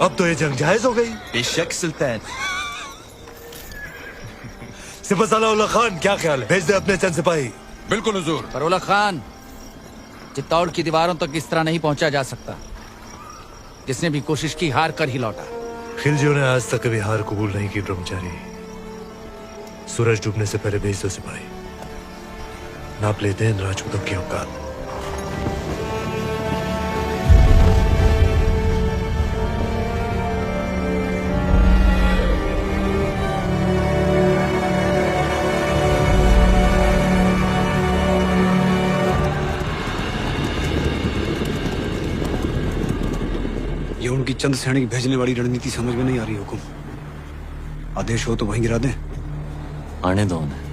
अब तो ये जंग जायज हो गई। बेशक सुल्तान। सिपहसालार उल्ला खान, क्या ख्याल है? भेज दे अपने चंद सिपाही। बिल्कुल हुजूर। पर उल्ला खान, चित्तौड़ की दीवारों तक इस तरह नहीं पहुंचा जा सकता। जिसने भी कोशिश की हार कर ही लौटा। खिलजियों ने आज तक कभी हार कबूल नहीं की ब्रह्मचारी। सूरज डूबने से पहले भेज दो सिपाही। नाप लेते हैं राजपूतों की औकात। ये उनकी चंद सैनिक भेजने वाली रणनीति समझ में नहीं आ रही। हुकुम, आदेश हो तो वहीं गिरा दें। आने दो उन्हें।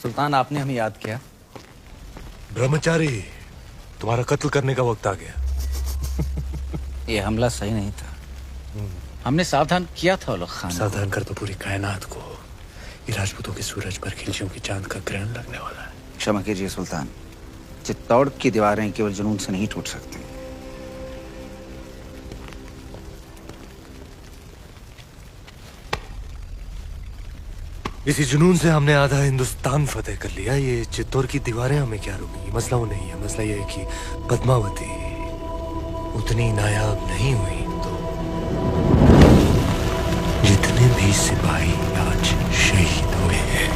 सुल्तान, आपने हमें याद किया। ब्रह्मचारी, तुम्हारा कत्ल करने का वक्त आ गया। ये हमला सही नहीं था। हमने सावधान किया था उल्ला खान। सावधान कर तो पूरी कायनात को। ये राजपूतों के सूरज पर खिलजियों की चांद का ग्रहण लगने वाला है। क्षमा कीजिए सुल्तान, चित्तौड़ की दीवारें केवल जुनून से नहीं टूट सकती। इसी जुनून से हमने आधा हिंदुस्तान फतेह कर लिया। ये चित्तौड़ की दीवारें हमें क्या रोकेंगी? मसला वो नहीं है। मसला ये है कि पद्मावती उतनी नायाब नहीं हुई तो जितने भी सिपाही आज शहीद हुए हैं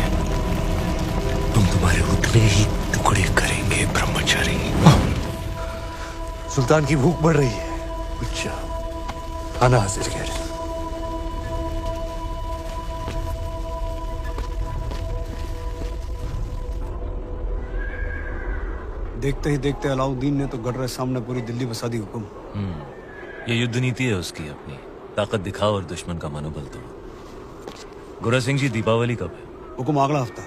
हम तुम्हारे उतने ही टुकड़े करेंगे ब्रह्मचारी। सुल्तान की भूख बढ़ रही है। कुछ खाना हाजिर कर। देखते ही देखते अलाउद्दीन ने तो गढ़ सामने पूरी दिल्ली बसा दी। हुकुम, ये युद्ध नीति है उसकी। अपनी ताकत दिखाओ और दुश्मन का मनोबल तोड़ो। गोरा सिंह जी, दीपावली कब है? हुकुम, अगला हफ्ता।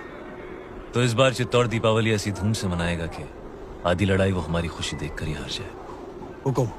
तो इस बार चित्तौड़ दीपावली ऐसी धूम से मनाएगा कि आधी लड़ाई वो हमारी खुशी देखकर ही हार जाए। हुकुम।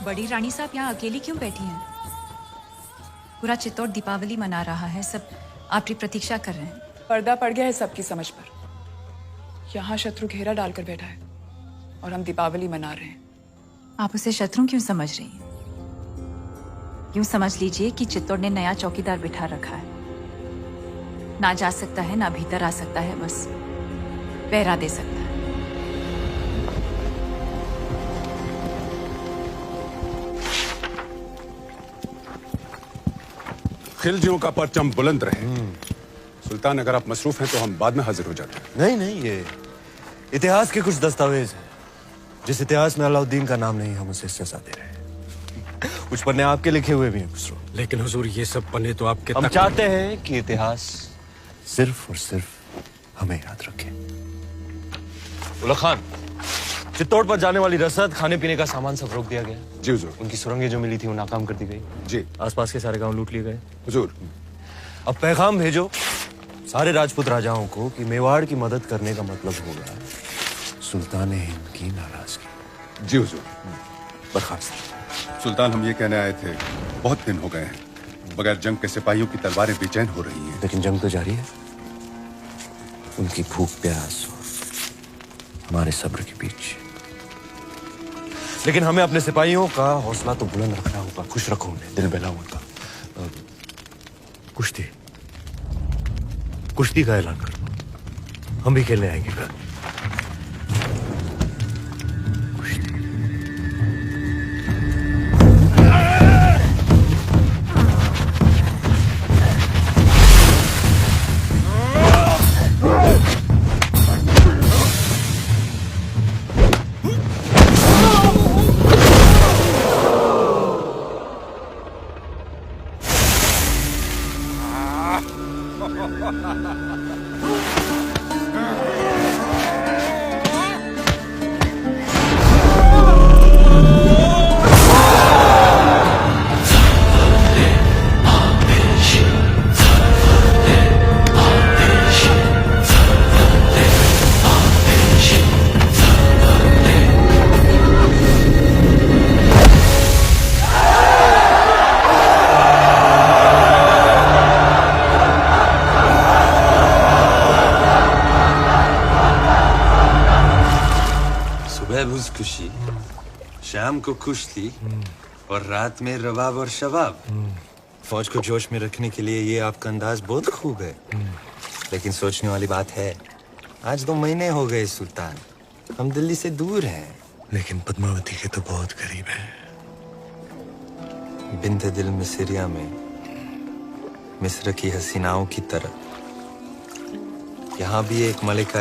बड़ी रानी साहब यहाँ अकेली क्यों बैठी हैं? पूरा चित्तौड़ दीपावली मना रहा है, सब आपकी प्रतीक्षा कर रहे हैं। पर्दा पड़ गया है सबकी समझ पर। यहाँ शत्रु घेरा डालकर बैठा है और हम दीपावली मना रहे हैं। आप उसे शत्रु क्यों समझ रही हैं? यूं समझ लीजिए कि चित्तौड़ ने नया चौकीदार बिठा रखा है। ना जा सकता है, ना भीतर आ सकता है, बस पहरा दे सकता है। खिलजियों का परचम बुलंद रहे। सुल्तान, अगर आप मसरूफ हैं तो हम बाद में हाजिर हो जाते हैं। नहीं नहीं, ये इतिहास के कुछ दस्तावेज हैं। जिस इतिहास में अलाउद्दीन का नाम नहीं, हम उसे सजा दे रहे हैं। कुछ पन्ने आपके लिखे हुए भी हैं खुसरो। लेकिन हुजूर, ये सब पन्ने तो आपके हम चाहते हैं कि इतिहास सिर्फ और सिर्फ हमें याद रखे। उल्ला खान, चित्तौड़ पर जाने वाली रसद, खाने पीने का सामान सब रोक दिया गया। जी हुजूर। उनकी सुरंगें जो मिली थी वो नाकाम कर दी गई। जी आसपास के सारे गांव लूट लिए गए। हुजूर। अब पैगाम भेजो सारे राजपूत राजाओं को कि मेवाड़ की मदद करने का मतलब होगा सुल्तान हिंद की नाराजगी। जी हुजूर। बर्खास्त। सुल्तान, हम ये कहने आए थे, बहुत दिन हो गए हैं बगैर जंग के सिपाहियों की तलवारें बेचैन हो रही हैं। लेकिन जंग तो जारी है। उनकी भूख प्यास और हमारे सब्र के बीच। लेकिन हमें अपने सिपाहियों का हौसला तो बुलंद रखना होगा। खुश रखो उन्हें, दिल बहलाओ उनका। कुश्ती कुश्ती का ऐलान कर दो, हम भी खेलने आएंगे कल। कुश्ती। सुबह बुज खुशी, शाम को कुश्ती और रात में रवाब और शबाब। फौज को जोश में रखने के लिए ये आपका अंदाज बहुत खूब है। लेकिन सोचने वाली बात है, आज 2 महीने हो गए सुल्तान, हम दिल्ली से दूर हैं। लेकिन पद्मावती के तो बहुत करीब है। बिंते दिल मिसरिया में मिस्र की हसीनाओं की तरह यहाँ भी एक मलिका